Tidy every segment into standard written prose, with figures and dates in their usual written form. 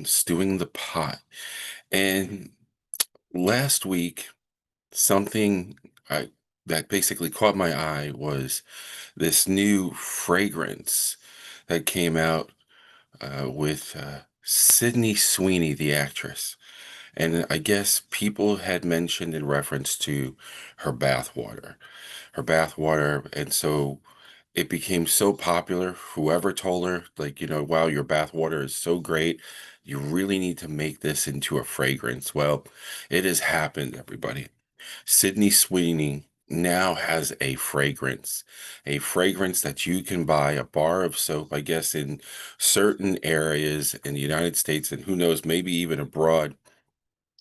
stewing the pot. And last week, something I that basically caught my eye was this new fragrance that came out with Sidney Sweeney, the actress. And I guess people had mentioned in reference to her bathwater, and so it became so popular. Whoever told her, like, wow, your bathwater is so great. You really need to make this into a fragrance. Well, it has happened, everybody. Sidney Sweeney now has a fragrance that you can buy, a bar of soap, I guess, in certain areas in the United States, and who knows, maybe even abroad,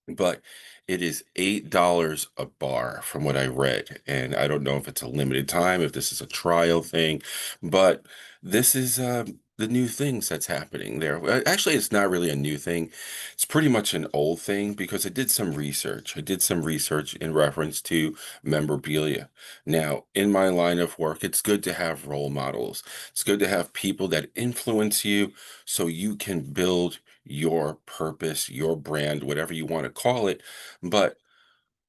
but it is $8 a bar from what I read. And I don't know if it's a limited time, if this is a trial thing, but this is the new things that's happening there. Actually, it's not really a new thing. It's pretty much an old thing because I did some research. I did some research in reference to memorabilia. Now, in my line of work, it's good to have role models. It's good to have people that influence you so you can build your purpose, your brand, whatever you want to call it. But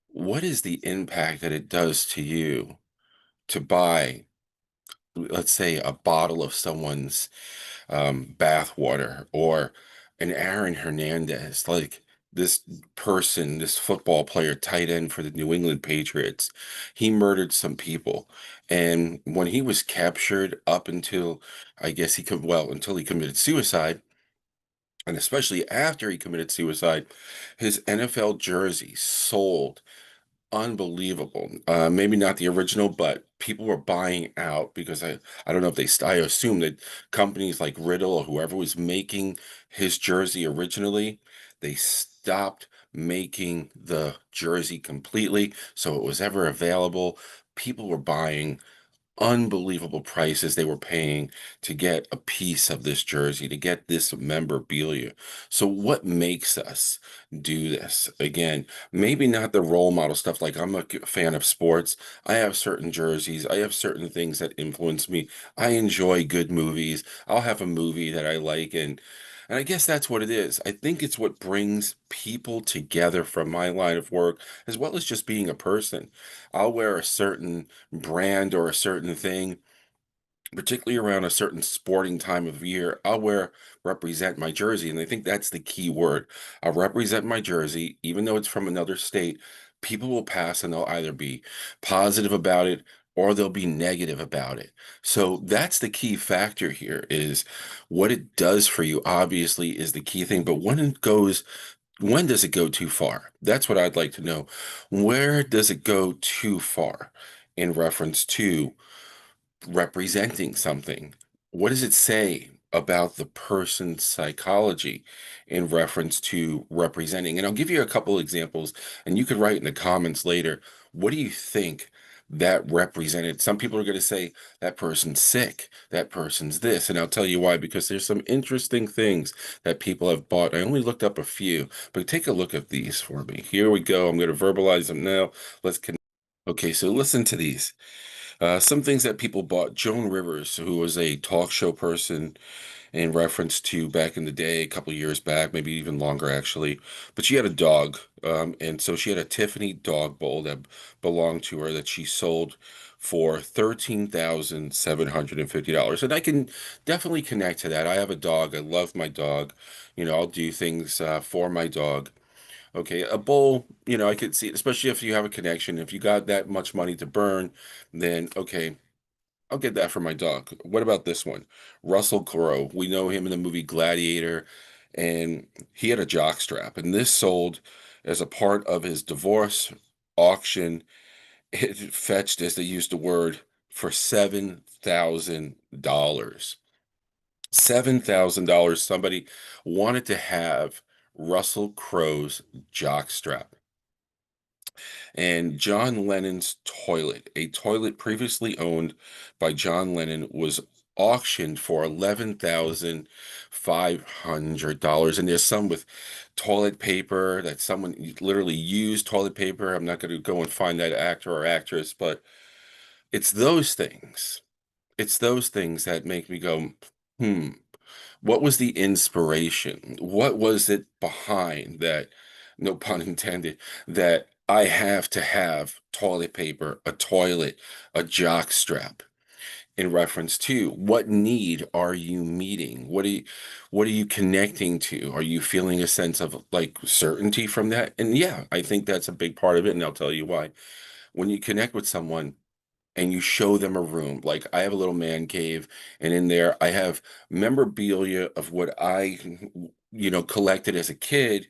what is the impact that it does to you to buy, let's say, a bottle of someone's bath water or an Aaron Hernandez, like this person, this football player, tight end for the New England Patriots? He murdered some people. And when he was captured up until, I guess he could, well, until he committed suicide, and especially after he committed suicide, his NFL jersey sold unbelievable. Maybe not the original, but people were buying out because I don't know if I assume that companies like Riddle or whoever was making his jersey originally, they stopped making the jersey completely, so it was ever available. People were buying unbelievable prices they were paying to get a piece of this jersey, to get this memorabilia. So, what makes us do this? Again, maybe not the role model stuff. Like, I'm a fan of sports. I have certain jerseys, I have certain things that influence me. I enjoy good movies. I'll have a movie that I like, and I guess that's what it is. I think it's what brings people together from my line of work, as well as just being a person. I'll wear a certain brand or a certain thing, particularly around a certain sporting time of year. Represent my jersey. And I think that's the key word. I'll represent my jersey, even though it's from another state. People will pass and they'll either be positive about it or they'll be negative about it. So that's the key factor here is what it does for you, obviously, is the key thing. But when does it go too far? That's what I'd like to know. Where does it go too far in reference to representing something? What does it say about the person's psychology in reference to representing? And I'll give you a couple examples, and you could write in the comments later. What do you think that represented? Some people are going to say that person's sick, that person's this, and I'll tell you why, because there's some interesting things that people have bought. I only looked up a few, but take a look at these for me. Here we go. I'm going to verbalize them now. Let's connect. Okay, so listen to these. Some things that people bought. Joan Rivers, who was a talk show person in reference to back in the day, a couple of years back, maybe even longer actually. But she had a dog, and so she had a Tiffany dog bowl that belonged to her that she sold for $13,750. And I can definitely connect to that. I have a dog. I love my dog. I'll do things for my dog. Okay, a bowl, I could see, especially if you have a connection, if you got that much money to burn, then okay, I'll get that for my dog. What about this one? Russell Crowe. We know him in the movie Gladiator, and he had a jock strap, and this sold as a part of his divorce auction. It fetched, as they used the word, for $7,000. $7,000. Somebody wanted to have Russell Crowe's jockstrap. And John Lennon's toilet, a toilet previously owned by John Lennon, was auctioned for $11,500. And there's some with toilet paper that someone literally used toilet paper. I'm not going to go and find that actor or actress, but it's those things. It's those things that make me go, hmm. What was the inspiration? What was it behind that, no pun intended, that I have to have toilet paper, a toilet, a jock strap? In reference to what need are you meeting? What are you connecting to? Are you feeling a sense of like certainty from that? And yeah, I think that's a big part of it, and I'll tell you why. When you connect with someone and you show them a room, like I have a little man cave, and in there I have memorabilia of what collected as a kid,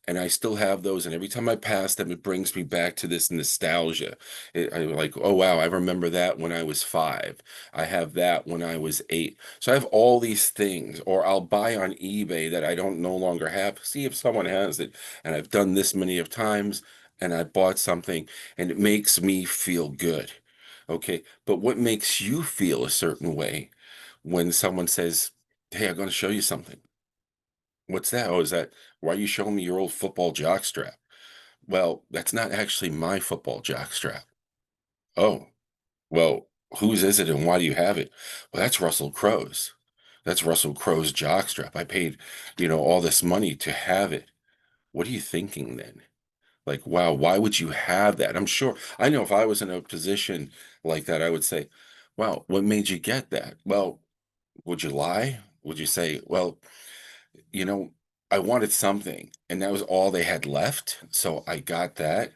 and I still have those, and every time I pass them, it brings me back to this nostalgia. I'm like, oh wow, I remember that when I was 5. I have that when I was 8. So I have all these things, or I'll buy on eBay that I don't no longer have. See if someone has it, and I've done this many of times, and I bought something, and it makes me feel good. Okay, but what makes you feel a certain way when someone says, "Hey, I'm going to show you something"? What's that? Oh, is that why are you showing me your old football jockstrap? Well, that's not actually my football jockstrap. Oh, well, whose is it and why do you have it? Well, that's Russell Crowe's. That's Russell Crowe's jockstrap. I paid, all this money to have it. What are you thinking then? Like, wow, why would you have that? I'm sure I know if I was in a position like that, I would say, wow, what made you get that? Well, would you lie? Would you say, well, you know, I wanted something, and that was all they had left, so I got that,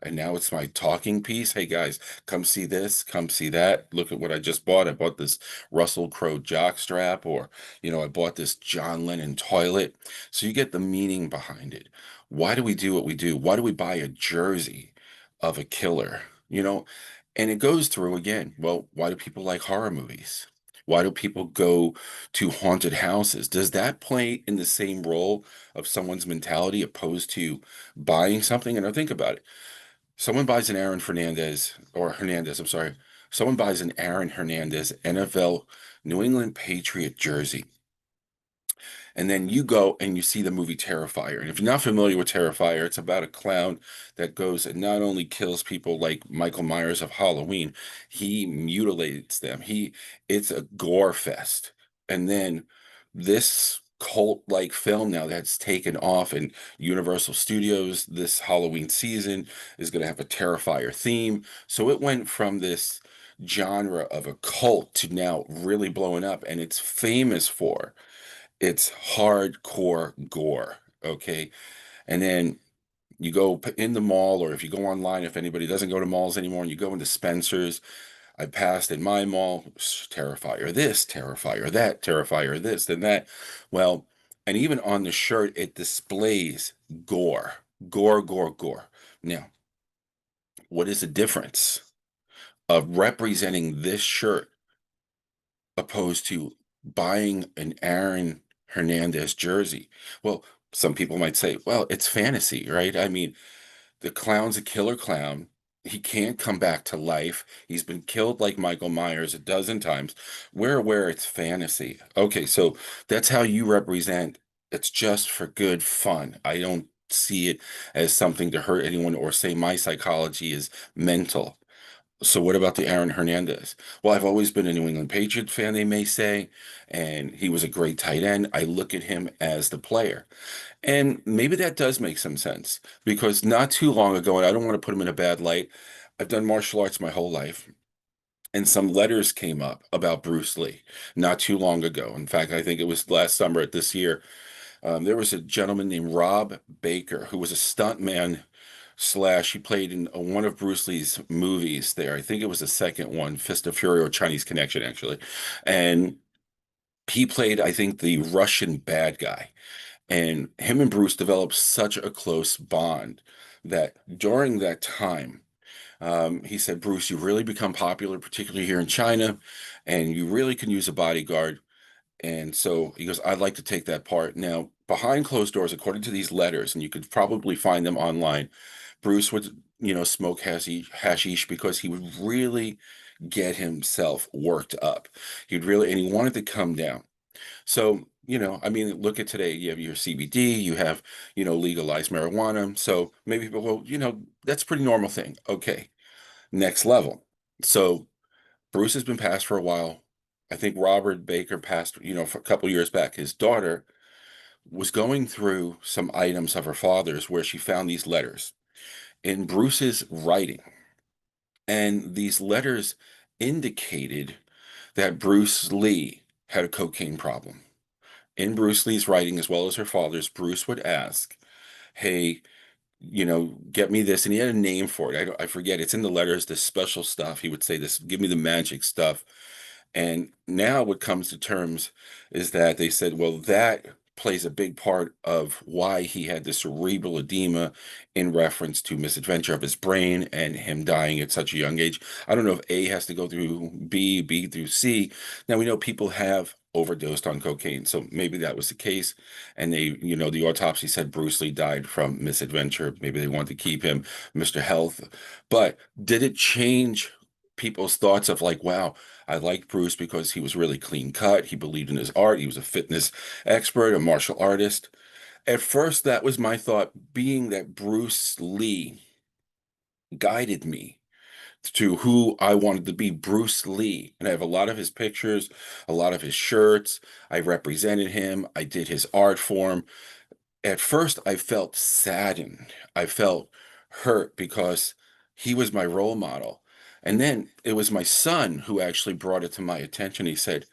and now it's my talking piece. "Hey, guys, come see this, come see that. Look at what I just bought. I bought this Russell Crowe jockstrap," or, "I bought this John Lennon toilet." So you get the meaning behind it. Why do we do what we do? Why do we buy a jersey of a killer? You know? And it goes through again, well, why do people like horror movies? Why do people go to haunted houses? Does that play in the same role of someone's mentality opposed to buying something? And I think about it. Someone buys an Aaron Fernandez or Hernandez, I'm sorry. Someone buys an Aaron Hernandez NFL New England Patriot jersey. And then you go and you see the movie Terrifier. And if you're not familiar with Terrifier, it's about a clown that goes and not only kills people like Michael Myers of Halloween, he mutilates them. It's a gore fest. And then this cult-like film now that's taken off in Universal Studios this Halloween season is going to have a Terrifier theme. So it went from this genre of a cult to now really blowing up, and it's famous for it's hardcore gore, okay? And then you go in the mall, or if you go online, if anybody doesn't go to malls anymore, and you go into Spencer's, I passed in my mall, Terrifier this, Terrifier that, Terrifier this, and that. Well, and even on the shirt, it displays gore, gore, gore, gore. Now, what is the difference of representing this shirt opposed to buying an Aaron Hernandez jersey? Well, some people might say, well, it's fantasy, right? I mean, the clown's a killer clown. He can't come back to life. He's been killed like Michael Myers a dozen times. We're aware it's fantasy. Okay, so that's how you represent it's just for good fun. I don't see it as something to hurt anyone or say my psychology is mental. So what about the Aaron Hernandez? Well, I've always been a New England Patriot fan, they may say, and he was a great tight end. I look at him as the player. And maybe that does make some sense because not too long ago, and I don't want to put him in a bad light, I've done martial arts my whole life. And some letters came up about Bruce Lee not too long ago. In fact, I think it was last summer at this year. There was a gentleman named Rob Baker who was a stuntman slash he played in one of Bruce Lee's movies there. I think it was the second one, Fist of Fury or Chinese Connection, actually. And he played, I think, the Russian bad guy. And him and Bruce developed such a close bond that during that time, he said, Bruce, you really become popular, particularly here in China, and you really can use a bodyguard. And so he goes, I'd like to take that part. Now, behind closed doors, according to these letters, and you could probably find them online, Bruce would, smoke hashish because he would really get himself worked up. And he wanted to come down. So, I mean, look at today. You have your CBD, you have, legalized marijuana. So maybe people, well, that's a pretty normal thing. Okay, next level. So Bruce has been passed for a while. I think Robert Baker passed, for a couple years back. His daughter was going through some items of her father's where she found these letters in Bruce's writing. And these letters indicated that Bruce Lee had a cocaine problem. In Bruce Lee's writing, as well as her father's, Bruce would ask, "Hey, get me this," and he had a name for it. I forget. It's in the letters. This special stuff. He would say, "This, give me the magic stuff." And now what comes to terms is that they said, well, that plays a big part of why he had the cerebral edema in reference to misadventure of his brain and him dying at such a young age. I don't know if A has to go through B, B through C. Now we know people have overdosed on cocaine, so maybe that was the case. And the autopsy said Bruce Lee died from misadventure. Maybe they wanted to keep him Mr. Health. But did it change people's thoughts of like, wow, I liked Bruce because he was really clean cut. He believed in his art. He was a fitness expert, a martial artist. At first, that was my thought, being that Bruce Lee guided me to who I wanted to be, Bruce Lee. And I have a lot of his pictures, a lot of his shirts. I represented him. I did his art form. At first, I felt saddened. I felt hurt because he was my role model. And then it was my son who actually brought it to my attention. He said,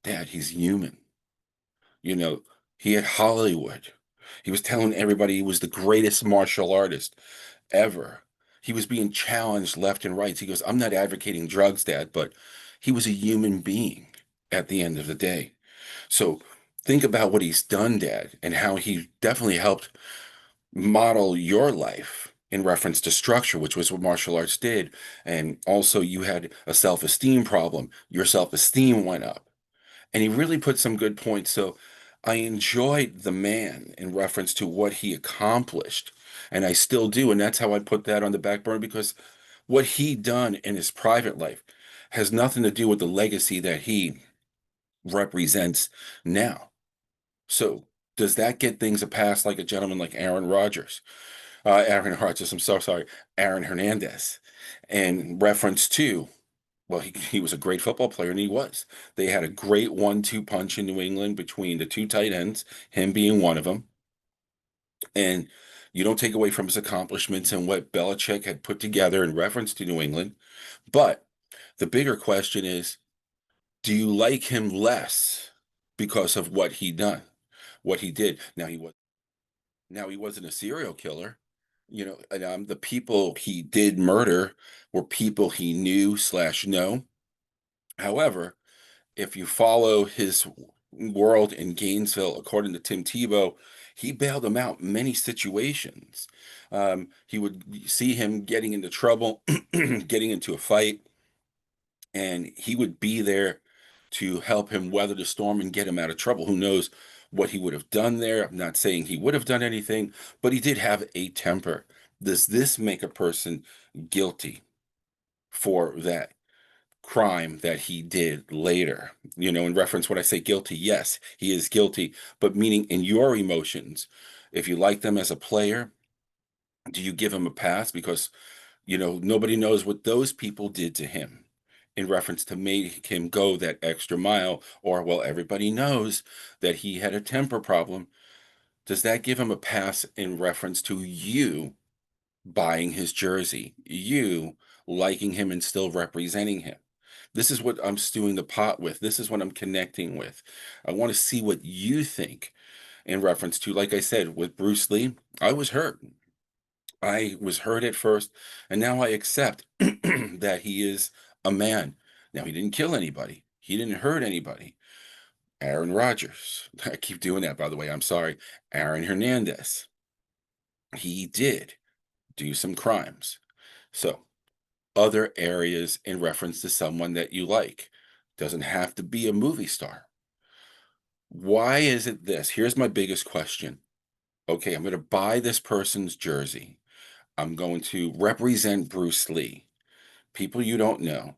"Dad, he's human." You know, he had Hollywood. He was telling everybody he was the greatest martial artist ever. He was being challenged left and right. He goes, "I'm not advocating drugs, Dad, but he was a human being at the end of the day." So think about what he's done, Dad, and how he definitely helped model your life in reference to structure, which was what martial arts did. And also, you had a self esteem problem. Your self esteem went up. And he really put some good points. So I enjoyed the man in reference to what he accomplished. And I still do. And that's how I put that on the back burner because what he done in his private life has nothing to do with the legacy that he represents now. So does that get things a pass like a gentleman like Aaron Rodgers? Aaron Rodgers, I'm so sorry, Aaron Hernandez, in reference to, well, he was a great football player, and he was. They had a great 1-2 punch in New England between the two tight ends, him being one of them. And you don't take away from his accomplishments and what Belichick had put together in reference to New England. But the bigger question is, do you like him less because of what he done, what he did? Now he wasn't a serial killer, and the people he did murder were people he knew slash know. However, if you follow his world in Gainesville, according to Tim Tebow, he bailed him out in many situations. He would see him getting into trouble, getting into a fight, and he would be there to help him weather the storm and get him out of trouble. Who knows what he would have done there? I'm not saying he would have done anything, but he did have a temper. Does this make a person guilty for that crime that he did later? In reference when I say guilty, yes, he is guilty, but meaning in your emotions, if you like them as a player, do you give him a pass because nobody knows what those people did to him in reference to make him go that extra mile, or, well, everybody knows that he had a temper problem. Does that give him a pass in reference to you buying his jersey, you liking him and still representing him? This is what I'm stewing the pot with. This is what I'm connecting with. I want to see what you think in reference to, like I said, with Bruce Lee. I was hurt. I was hurt at first, and now I accept that he is a man. Now, he didn't kill anybody, he didn't hurt anybody. Aaron Rodgers, I keep doing that, by the way, I'm sorry. Aaron Hernandez, he did do some crimes. So, other areas in reference to someone that you like doesn't have to be a movie star. Why is it this? Here's my biggest question. Okay, I'm going to buy this person's jersey. I'm going to represent Bruce Lee. People you don't know,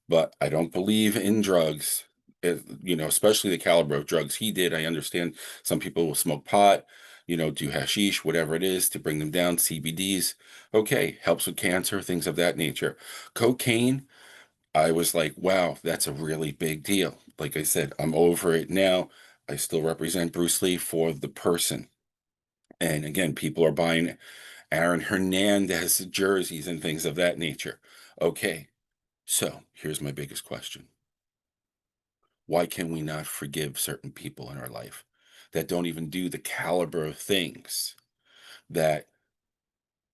but I don't believe in drugs, especially the caliber of drugs he did. I understand some people will smoke pot, do hashish, whatever it is to bring them down, CBDs. Okay, helps with cancer, things of that nature. Cocaine, I was like, wow, that's a really big deal. Like I said, I'm over it now. I still represent Bruce Lee for the person. And again, people are buying Aaron Hernandez jerseys and things of that nature. Okay, so here's my biggest question. Why can we not forgive certain people in our life that don't even do the caliber of things that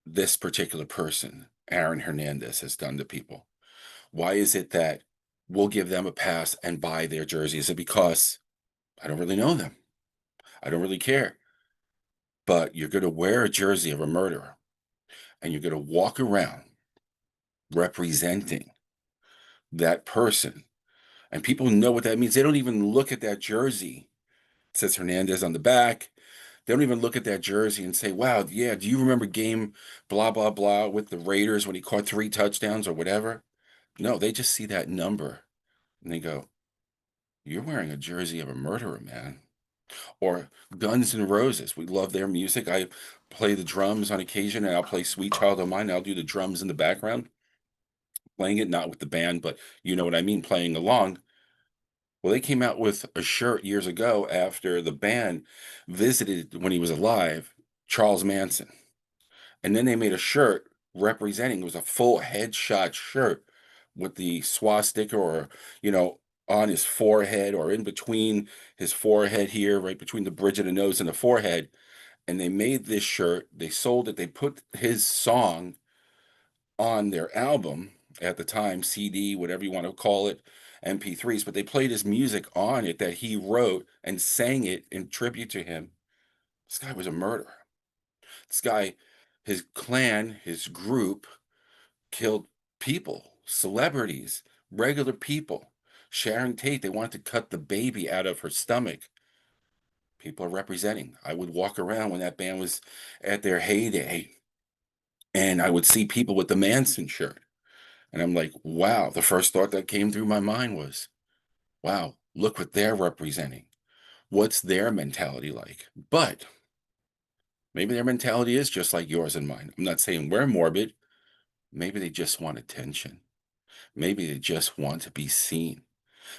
this particular person, Aaron Hernandez, has done to people? Why is it that we'll give them a pass and buy their jersey? Is it because I don't really know them? I don't really care. But you're going to wear a jersey of a murderer and you're going to walk around representing that person. And people know what that means. They don't even look at that jersey. It says Hernandez on the back. They don't even look at that jersey and say, wow, yeah, do you remember game blah, blah, blah with the Raiders when he caught 3 touchdowns or whatever? No, they just see that number and they go, you're wearing a jersey of a murderer, man. Or Guns N' Roses. We love their music. I play the drums on occasion and I'll play Sweet Child O' Mine. I'll do the drums in the background, playing it, not with the band, but you know what I mean, playing along. Well, they came out with a shirt years ago after the band visited when he was alive, Charles Manson. And then they made a shirt representing, it was a full headshot shirt with the swastika or, you know, on his forehead or in between his forehead here, right between the bridge of the nose and the forehead. And they made this shirt, they sold it, they put his song on their album at the time, CD, whatever you want to call it, MP3s, but they played his music on it that he wrote and sang it in tribute to him. This guy was a murderer. This guy, his clan, his group killed people, celebrities, regular people. Sharon Tate, they wanted to cut the baby out of her stomach. People are representing. I would walk around when that band was at their heyday, and I would see people with the Manson shirt. And I'm like, wow, the first thought that came through my mind was, wow, look what they're representing. What's their mentality like? But maybe their mentality is just like yours and mine. I'm not saying we're morbid. Maybe they just want attention. Maybe they just want to be seen.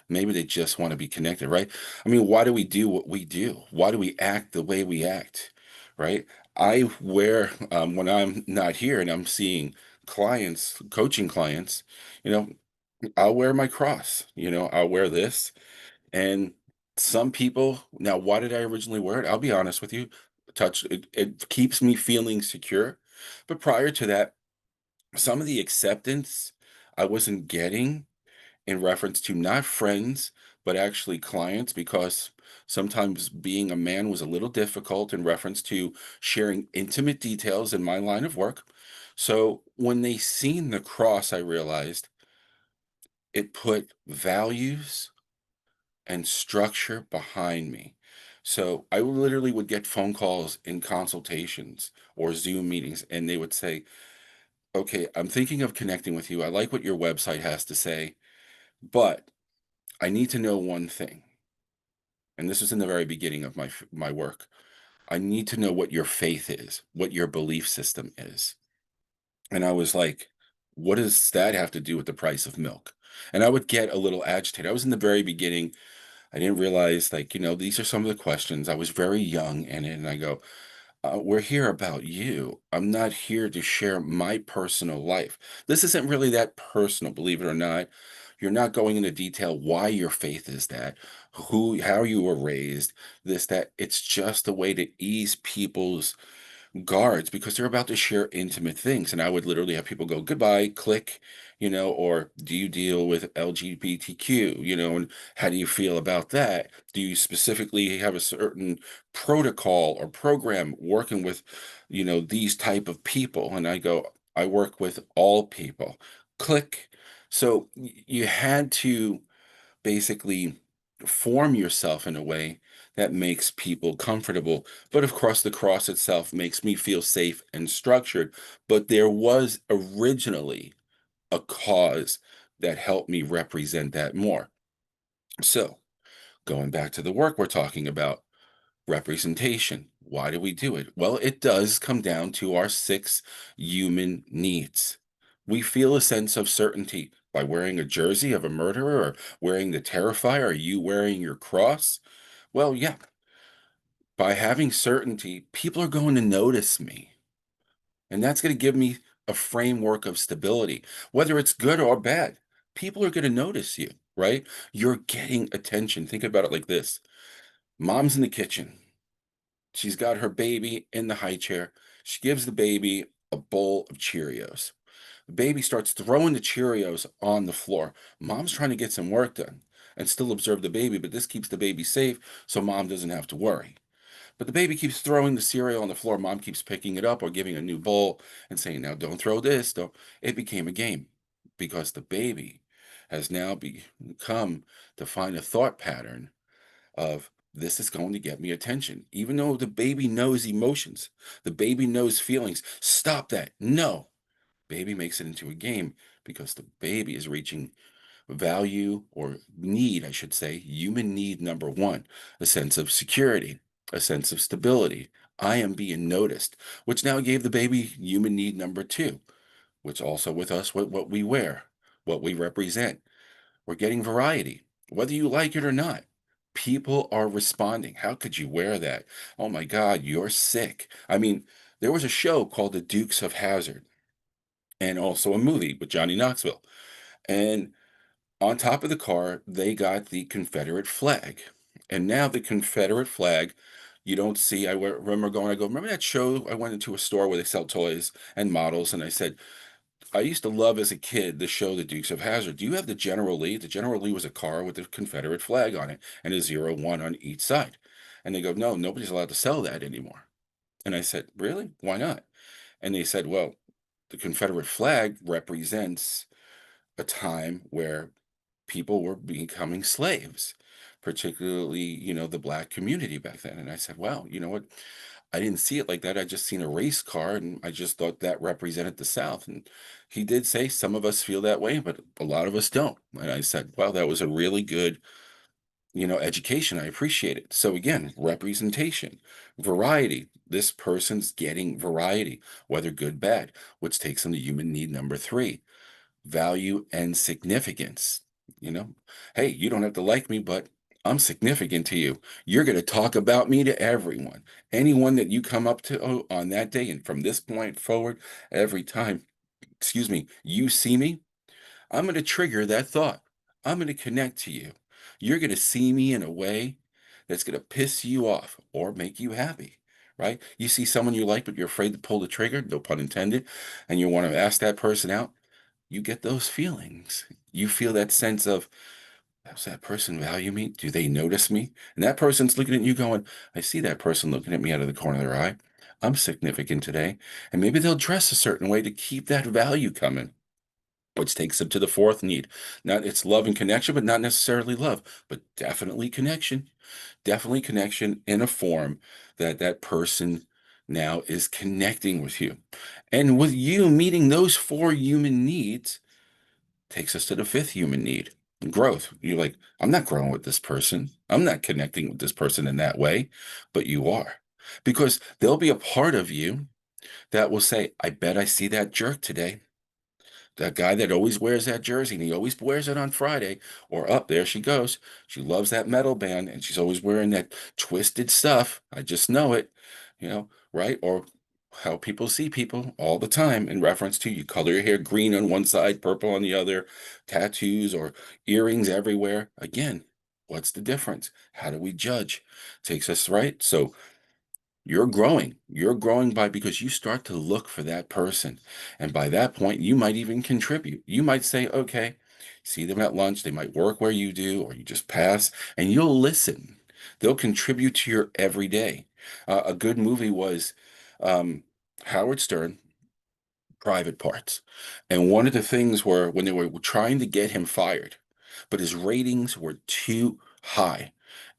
Maybe they just want to be connected, right? I mean, why do we do what we do? Why do we act the way we act, right? I wear, when I'm not here and I'm seeing clients, coaching clients, you know, I'll wear my cross, you know, I'll wear this. And some people, now, why did I originally wear it? I'll be honest with you. It keeps me feeling secure. But prior to that, some of the acceptance I wasn't getting in reference to not friends, but actually clients, because sometimes being a man was a little difficult in reference to sharing intimate details in my line of work. So when they seen the cross, I realized it put values and structure behind me. So I literally would get phone calls in consultations or Zoom meetings, and they would say, okay, I'm thinking of connecting with you. I like what your website has to say, but I need to know one thing. And this was in the very beginning of my work. I need to know what your faith is, what your belief system is. And I was like, what does that have to do with the price of milk? And I would get a little agitated. I was in the very beginning. I didn't realize, like, you know, these are some of the questions. I was very young in it, and I go, we're here about you. I'm not here to share my personal life. This isn't really that personal, believe it or not. You're not going into detail why your faith is that, how you were raised, this, that. It's just a way to ease people's guards because they're about to share intimate things. And I would literally have people go, goodbye, click, you know, or do you deal with LGBTQ, you know, and how do you feel about that? Do you specifically have a certain protocol or program working with, you know, these type of people? And I go, I work with all people. Click. So you had to basically form yourself in a way that makes people comfortable. But of course, the cross itself makes me feel safe and structured. But there was originally a cause that helped me represent that more. So, going back to the work we're talking about, representation. Why do we do it? Well, it does come down to our 6 human needs. We feel a sense of certainty. By wearing a jersey of a murderer or wearing the Terrifier? Are you wearing your cross? Well, yeah, by having certainty, people are going to notice me. And that's going to give me a framework of stability, whether it's good or bad. People are going to notice you, right? You're getting attention. Think about it like this. Mom's in the kitchen. She's got her baby in the high chair. She gives the baby a bowl of Cheerios. The baby starts throwing the Cheerios on the floor. Mom's trying to get some work done and still observe the baby, but this keeps the baby safe so mom doesn't have to worry. But the baby keeps throwing the cereal on the floor. Mom keeps picking it up or giving a new bowl and saying, now don't throw this. Don't. It became a game because the baby has now become to find a thought pattern of this is going to get me attention. Even though the baby knows emotions, the baby knows feelings. Stop that. No. Baby makes it into a game because the baby is reaching value or need, I should say, human need number one, a sense of security, a sense of stability. I am being noticed, which now gave the baby human need number two, which also with us, what we wear, what we represent. We're getting variety, whether you like it or not. People are responding. How could you wear that? Oh my God, you're sick. I mean, there was a show called The Dukes of Hazzard and also a movie with Johnny Knoxville. And on top of the car, they got the Confederate flag. And now the Confederate flag, you don't see. Remember I go, remember that show? I went into a store where they sell toys and models, and I said, I used to love as a kid the show The Dukes of Hazzard. Do you have the General Lee? The General Lee was a car with the Confederate flag on it and a 01 on each side. And they go, no, nobody's allowed to sell that anymore. And I said, really? Why not? And they said, well, the Confederate flag represents a time where people were becoming slaves, particularly, the black community back then. And I said, wow, you know what? I didn't see it like that. I just seen a race car and I just thought that represented the South. And he did say some of us feel that way, but a lot of us don't. And I said, wow, that was a really good, education. I appreciate it. So again, representation, variety. This person's getting variety, whether good, bad, which takes them to human need number three, value and significance. You know, hey, you don't have to like me, but I'm significant to you. You're going to talk about me to everyone. Anyone that you come up to on that day, and from this point forward, every time, excuse me, you see me, I'm going to trigger that thought. I'm going to connect to you. You're going to see me in a way that's going to piss you off or make you happy, right? You see someone you like, but you're afraid to pull the trigger, no pun intended, and you want to ask that person out. You get those feelings. You feel that sense of, does that person value me? Do they notice me? And that person's looking at you going, I see that person looking at me out of the corner of their eye. I'm significant today. And maybe they'll dress a certain way to keep that value coming, which takes them to the fourth need. Not it's love and connection, but not necessarily love, but definitely connection. Definitely connection in a form that that person now is connecting with you. And with you meeting those four human needs, takes us to the fifth human need, growth. You're like, I'm not growing with this person. I'm not connecting with this person in that way, but you are. Because there'll be a part of you that will say, I bet I see that jerk today. That guy that always wears that jersey and he always wears it on Friday, or up there she goes. She loves that metal band and she's always wearing that twisted stuff. I just know it, right? Or how people see people all the time in reference to you color your hair green on one side, purple on the other, tattoos or earrings everywhere. Again, what's the difference? How do we judge? Takes us right. So you're growing. You're growing by because you start to look for that person. And by that point, you might even contribute. You might say, okay, see them at lunch. They might work where you do, or you just pass and you'll listen. They'll contribute to your everyday. A good movie was um, Howard Stern, Private Parts. And one of the things were when they were trying to get him fired, but his ratings were too high.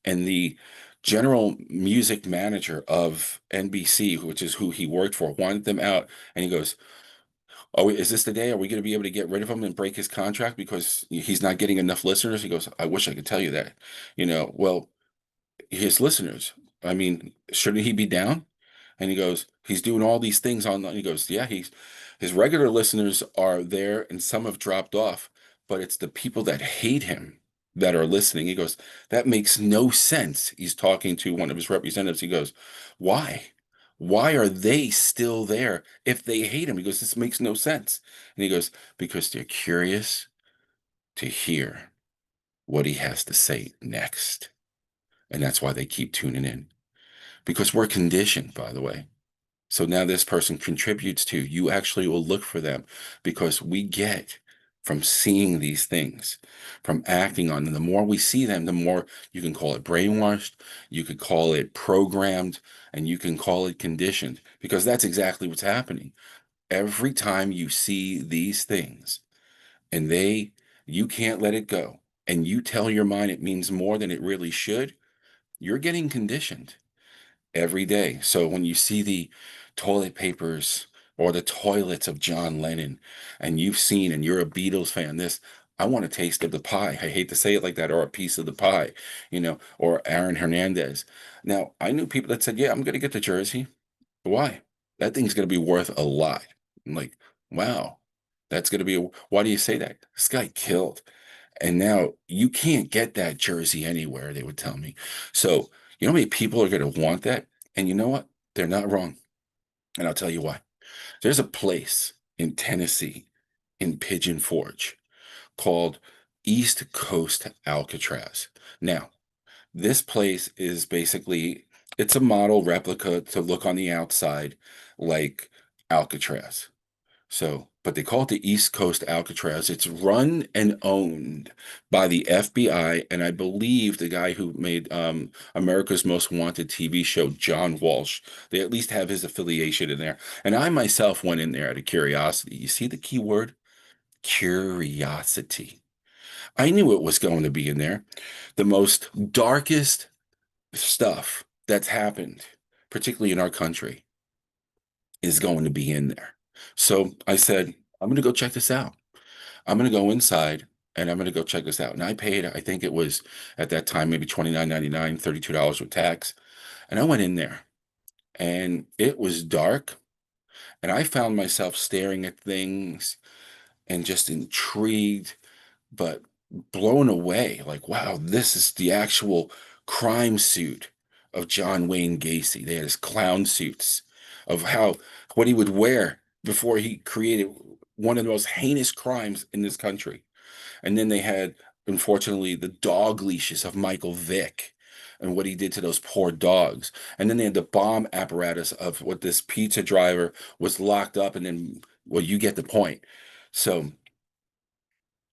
And the general music manager of NBC, which is who he worked for, wanted them out. And he goes, oh, is this the day? Are we going to be able to get rid of him and break his contract because he's not getting enough listeners? He goes, I wish I could tell you that. Well, his listeners, I mean, shouldn't he be down? And he goes, he's doing all these things on. He goes, yeah, his regular listeners are there, and some have dropped off, but it's the people that hate him that are listening. He goes, "That makes no sense." He's talking to one of his representatives. He goes, "Why? Why are they still there if they hate him?" He goes, "This makes no sense." And he goes, "Because they're curious to hear what he has to say next. And that's why they keep tuning in. Because we're conditioned, by the way. So now this person contributes to, you actually will look for them because we get from seeing these things, from acting on them. The more we see them, the more you can call it brainwashed, you could call it programmed, and you can call it conditioned because that's exactly what's happening. Every time you see these things and you can't let it go, and you tell your mind it means more than it really should, you're getting conditioned every day. So when you see the toilet papers or the toilets of John Lennon, and you've seen, and you're a Beatles fan, this, I want a taste of the pie. I hate to say it like that, or a piece of the pie, or Aaron Hernandez. Now, I knew people that said, yeah, I'm going to get the jersey. Why? That thing's going to be worth a lot. I'm like, wow, that's going to be, why do you say that? This guy killed. And now you can't get that jersey anywhere, they would tell me. So, you know how many people are going to want that? And you know what? They're not wrong. And I'll tell you why. There's a place in Tennessee, in Pigeon Forge, called East Coast Alcatraz. Now, this place is basically, it's a model replica to look on the outside like Alcatraz. So, but they call it the East Coast Alcatraz. It's run and owned by the FBI, and I believe the guy who made America's Most Wanted TV show, John Walsh. They at least have his affiliation in there. And I myself went in there out of curiosity. You see the key word? Curiosity. I knew it was going to be in there. The most darkest stuff that's happened, particularly in our country, is going to be in there. So I said, I'm going to go check this out. I'm going to go inside and I'm going to go check this out. And I paid, I think it was at that time, maybe $29.99, $32 with tax. And I went in there and it was dark. And I found myself staring at things and just intrigued, but blown away. Like, wow, this is the actual crime suit of John Wayne Gacy. They had his clown suits of what he would wear before he created one of the most heinous crimes in this country. And then they had, unfortunately, the dog leashes of Michael Vick and what he did to those poor dogs. And then they had the bomb apparatus of what this pizza driver was locked up. And then, well, you get the point. So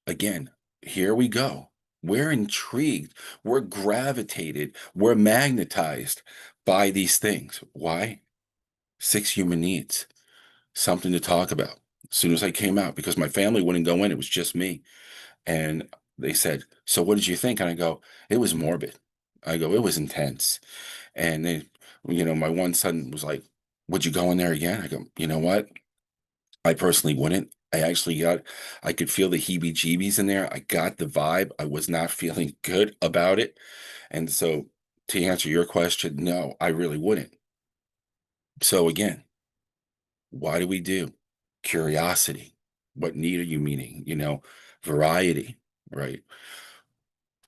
again, here we go. We're intrigued. We're gravitated. We're magnetized by these things. Why? Six human needs. Something to talk about. As soon as I came out, because my family wouldn't go in, it was just me. And they said, "So what did you think?" And I go, "It was morbid." I go, "It was intense." And they, my one son was like, "Would you go in there again?" I go, "You know what? I personally wouldn't. I could feel the heebie-jeebies in there. I got the vibe. I was not feeling good about it. And so to answer your question, no, I really wouldn't. So again, why do we do? Curiosity. What need are you meaning? Variety, right?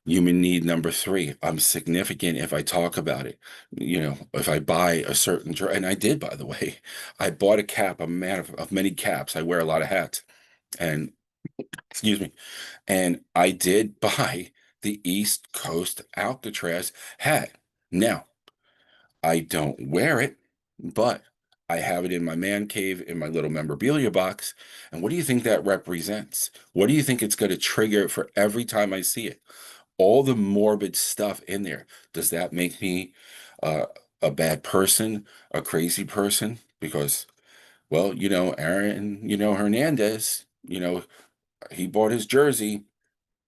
Human need number three. I'm significant if I talk about it. If I buy a certain dress, and I did, by the way, I bought a cap. I'm a man of many caps. I wear a lot of hats. And excuse me. And I did buy the East Coast Alcatraz hat. Now, I don't wear it, but I have it in my man cave in my little memorabilia box. And what do you think that represents? What do you think it's going to trigger for every time I see it? All the morbid stuff in there. Does that make me uh, a bad person, a crazy person? Because, well, Aaron, Hernandez, he bought his jersey.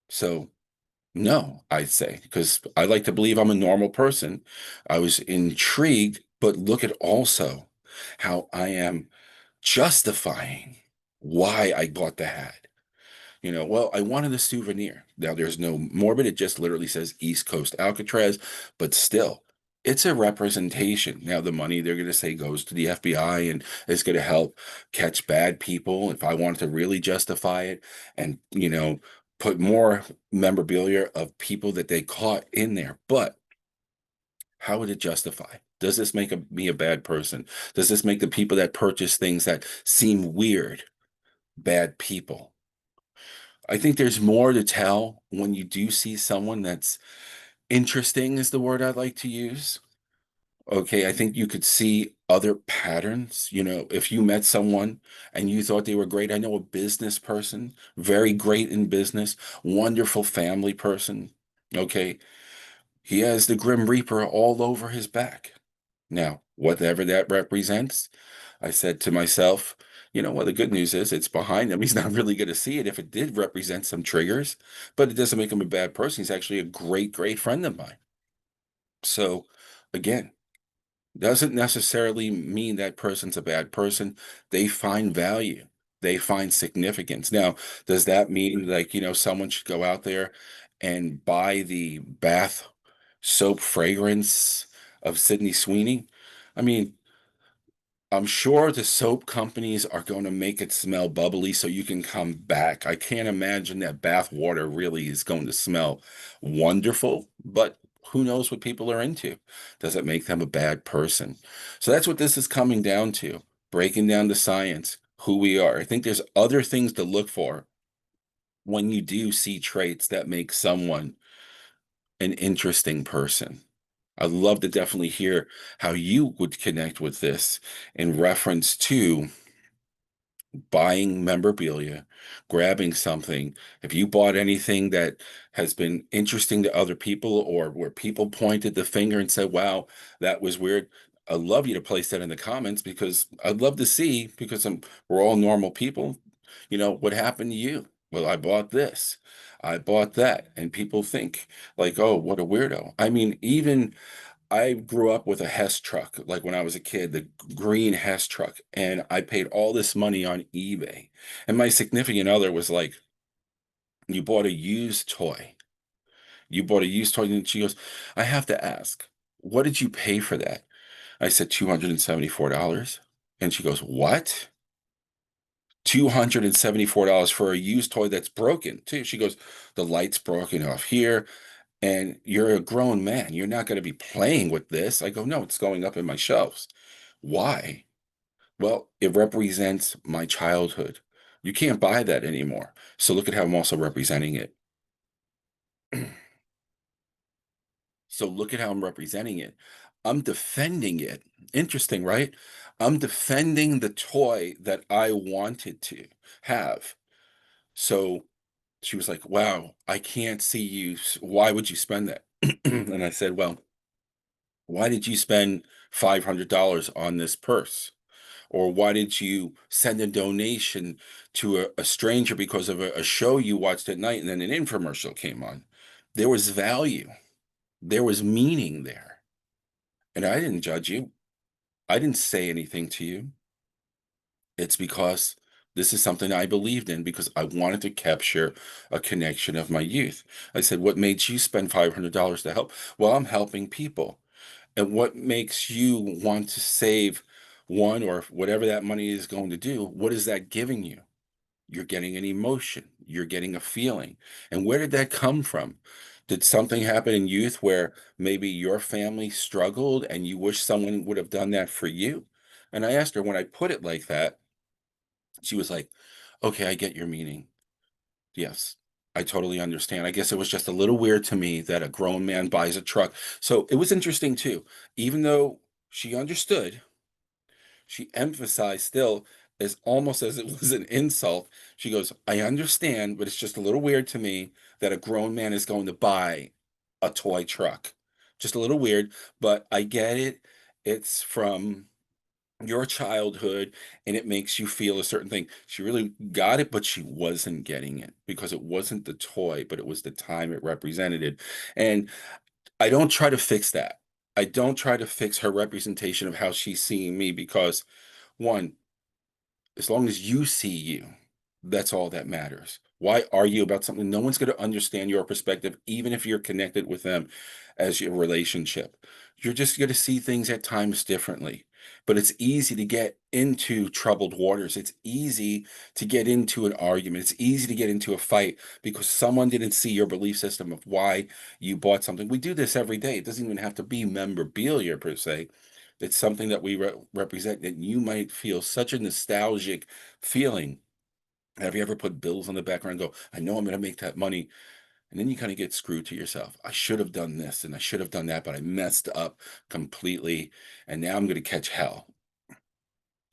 So no, I'd say, because I like to believe I'm a normal person. I was intrigued, but look at also how I am justifying why I bought the hat. Well, I wanted a souvenir. Now, there's no morbid. It just literally says East Coast Alcatraz, but still, it's a representation. Now, the money they're going to say goes to the FBI and is going to help catch bad people. If I wanted to really justify it and, put more memorabilia of people that they caught in there. But how would it justify? Does this make me a bad person? Does this make the people that purchase things that seem weird bad people? I think there's more to tell when you do see someone that's interesting, is the word I'd like to use. Okay, I think you could see other patterns. If you met someone and you thought they were great, I know a business person, very great in business, wonderful family person. Okay, he has the Grim Reaper all over his back. Now, whatever that represents, I said to myself, well, the good news is it's behind him. He's not really going to see it if it did represent some triggers, but it doesn't make him a bad person. He's actually a great, great friend of mine. So, again, doesn't necessarily mean that person's a bad person. They find value. They find significance. Now, does that mean like, someone should go out there and buy the bath soap fragrance of Sidney Sweeney? I mean, I'm sure the soap companies are going to make it smell bubbly so you can come back. I can't imagine that bath water really is going to smell wonderful, but who knows what people are into? Does it make them a bad person? So that's what this is coming down to, breaking down the science, who we are. I think there's other things to look for when you do see traits that make someone an interesting person. I'd love to definitely hear how you would connect with this in reference to buying memorabilia, grabbing something. If you bought anything that has been interesting to other people or where people pointed the finger and said, wow, that was weird. I'd love you to place that in the comments because I'd love to see, because we're all normal people, what happened to you? Well, I bought this. I bought that. And people think like, oh, what a weirdo. I mean, even I grew up with a Hess truck, like when I was a kid, the green Hess truck, and I paid all this money on eBay. And my significant other was like, "You bought a used toy. You bought a used toy." And she goes, "I have to ask, what did you pay for that?" I said, $274. And she goes, "What? $274 for a used toy that's broken, too?" She goes, "The light's broken off here. And you're a grown man. You're not going to be playing with this." I go, "No, it's going up in my shelves." Why? Well, it represents my childhood. You can't buy that anymore. So look at how I'm also representing it. So look at how I'm representing it. I'm defending it. Interesting, right? I'm defending the toy that I wanted to have. So she was like, "Wow, I can't see you. Why would you spend that?" And I said, "Well, why did you spend $500 on this purse? Or why did you send a donation to a stranger because of a show you watched at night and then an infomercial came on?" There was value, there was meaning there. And I didn't judge you, I didn't say anything to you. It's because this is something I believed in because I wanted to capture a connection of my youth. I said, "What made you spend $500 to help?" Well, I'm helping people. And what makes you want to save one or whatever that money is going to do? What is that giving you? You're getting an emotion, you're getting a feeling. And where did that come from? Did something happen in youth where maybe your family struggled and you wish someone would have done that for you? And I asked her, when I put it like that, she was like, "Okay, I get your meaning. Yes, I totally understand." I guess it was just a little weird to me that a grown man buys a truck. So it was interesting too. Even though she understood, she emphasized still as almost as it was an insult. She goes, "I understand, but it's just a little weird to me that a grown man is going to buy a toy truck. Just a little weird, but I get it. It's from your childhood and it makes you feel a certain thing." She really got it, but she wasn't getting it because it wasn't the toy, but it was the time it represented. And I don't try to fix that. I don't try to fix her representation of how she's seeing me because, one, as long as you see you, that's all that matters. Why argue about something? No one's going to understand your perspective, even if you're connected with them as your relationship. You're just going to see things at times differently. But it's easy to get into troubled waters. It's easy to get into an argument. It's easy to get into a fight because someone didn't see your belief system of why you bought something. We do this every day. It doesn't even have to be memorabilia per se. It's something that we represent that you might feel such a nostalgic feeling. Have you ever put bills on the background and go, I know I'm going to make that money? And then you kind of get screwed to yourself. I should have done this and I should have done that, but I messed up completely. And now I'm going to catch hell.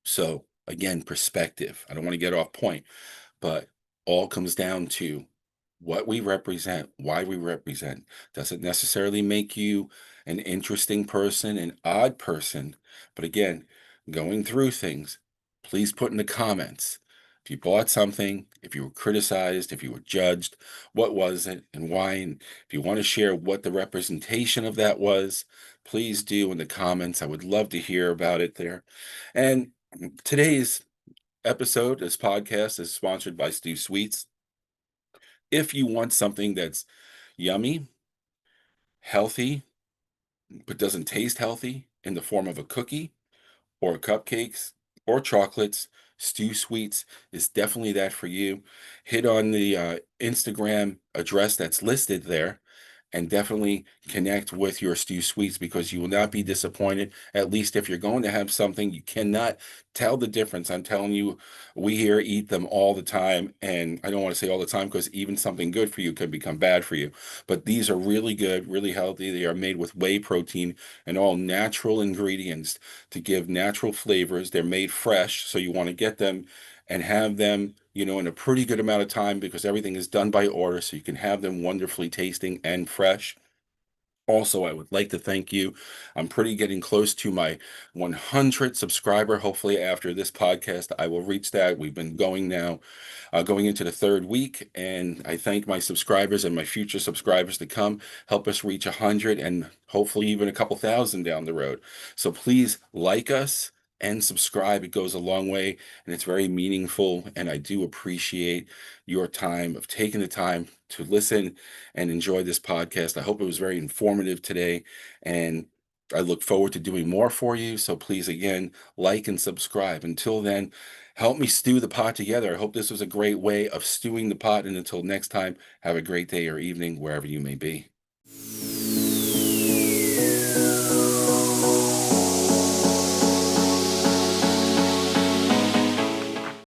So again, perspective. I don't want to get off point, but all comes down to what we represent, why we represent. Doesn't necessarily make you an interesting person, an odd person. But again, going through things, please put in the comments. If you bought something, if you were criticized, if you were judged, what was it and why? And if you want to share what the representation of that was, please do in the comments. I would love to hear about it there. And today's episode, this podcast, is sponsored by Stew Sweets. If you want something that's yummy, healthy, but doesn't taste healthy in the form of a cookie or cupcakes or chocolates, Stew Sweets is definitely that for you. Hit on the Instagram address that's listed there and definitely connect with your Stew Sweets because you will not be disappointed. At least if you're going to have something, you cannot tell the difference. I'm telling you, we here eat them all the time. And I don't want to say all the time because even something good for you could become bad for you. But these are really good, really healthy. They are made with whey protein and all natural ingredients to give natural flavors. They're made fresh, so you want to get them and have them, in a pretty good amount of time because everything is done by order, so you can have them wonderfully tasting and fresh. Also, I would like to thank you. I'm pretty getting close to my 100 subscriber. Hopefully, after this podcast, I will reach that. We've been going now, going into the third week, and I thank my subscribers and my future subscribers to come help us reach 100 and hopefully even a couple thousand down the road. So please like us and subscribe. It goes a long way and it's very meaningful. And I do appreciate your time of taking the time to listen and enjoy this podcast. I hope it was very informative today, and I look forward to doing more for you. So please, again, like and subscribe. Until then, help me stew the pot together. I hope this was a great way of stewing the pot. And until next time, have a great day or evening, wherever you may be.